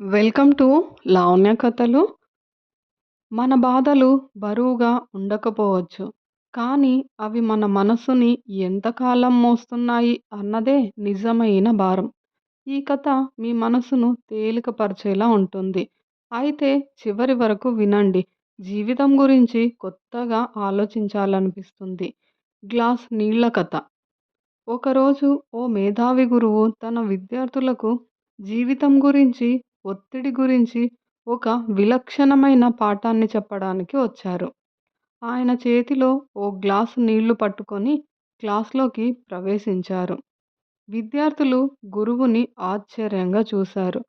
Welcome to Lavanya కథలు. మన బాధలు బరువుగా ఉండకపోవచ్చు, కానీ అవి మన మనసుని ఎంతకాలం మోస్తున్నాయి అన్నదే నిజమైన భారం. ఈ కథ మీ మనసును తేలికపరిచేలా ఉంటుంది. అయితే చివరి వరకు వినండి. జీవితం గురించి కొత్తగా ఆలోచించాలనిపిస్తుంది. గ్లాస్ నీళ్ల కథ. ఒకరోజు ఓ మేధావి గురువు తన విద్యార్థులకు జీవితం గురించి, ఒత్తిడి గురించి ఒక విలక్షణమైన పాఠాన్ని చెప్పడానికి వచ్చారు. ఆయన చేతిలో ఓ గ్లాసు నీళ్లు పట్టుకొని క్లాస్లోకి ప్రవేశించారు. విద్యార్థులు గురువుని ఆశ్చర్యంగా చూశారు.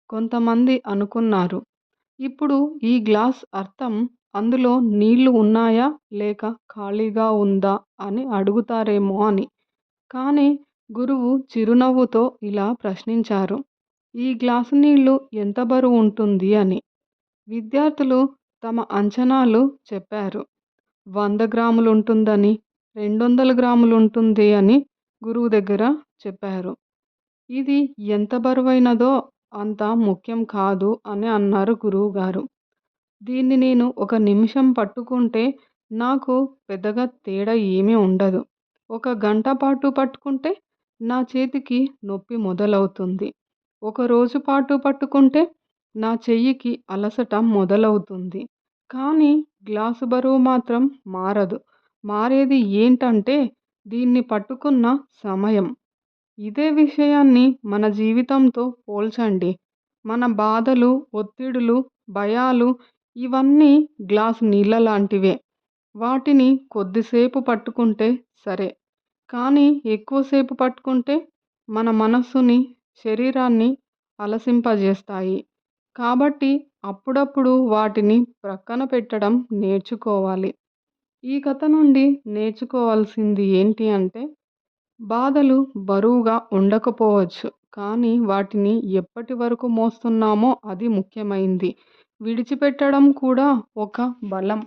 కొంతమంది అనుకున్నారు, ఇప్పుడు ఈ గ్లాస్ అర్థం అందులో నీళ్లు ఉన్నాయా లేక ఖాళీగా ఉందా అని అడుగుతారేమో అని. కానీ గురువు చిరునవ్వుతో ఇలా ప్రశ్నించారు, ఈ గ్లాసు నీళ్లు ఎంత బరువు ఉంటుంది అని. విద్యార్థులు తమ అంచనాలు చెప్పారు. 100 గ్రాములు ఉంటుందని, 200 గ్రాములు ఉంటుంది అని గురువు దగ్గర చెప్పారు. ఇది ఎంత బరువైనదో అంత ముఖ్యం కాదు అని అన్నారు గురువుగారు. దీన్ని నేను ఒక నిమిషం పట్టుకుంటే నాకు పెద్దగా తేడా ఏమీ ఉండదు. ఒక గంట పాటు పట్టుకుంటే నా చేతికి నొప్పి మొదలవుతుంది. ఒక రోజు పాటు పట్టుకుంటే నా చెయ్యికి అలసట మొదలవుతుంది. కానీ గ్లాసు బరువు మాత్రం మారదు. మారేది ఏంటంటే దీన్ని పట్టుకున్న సమయం. ఇదే విషయాన్ని మన జీవితంతో పోల్చండి. మన బాధలు, ఒత్తిడులు, భయాలు ఇవన్నీ గ్లాసు నీళ్ళ లాంటివే. వాటిని కొద్దిసేపు పట్టుకుంటే సరే, కానీ ఎక్కువసేపు పట్టుకుంటే మన మనస్సుని, శరీరాన్ని అలసింపజేస్తాయి. కాబట్టి అప్పుడప్పుడు వాటిని ప్రక్కన పెట్టడం నేర్చుకోవాలి. ఈ కథ నుండి నేర్చుకోవాల్సింది ఏంటి అంటే, బాధలు బరువుగా ఉండకపోవచ్చు, కానీ వాటిని ఎప్పటి వరకు మోస్తున్నామో అది ముఖ్యమైంది. విడిచిపెట్టడం కూడా ఒక బలం.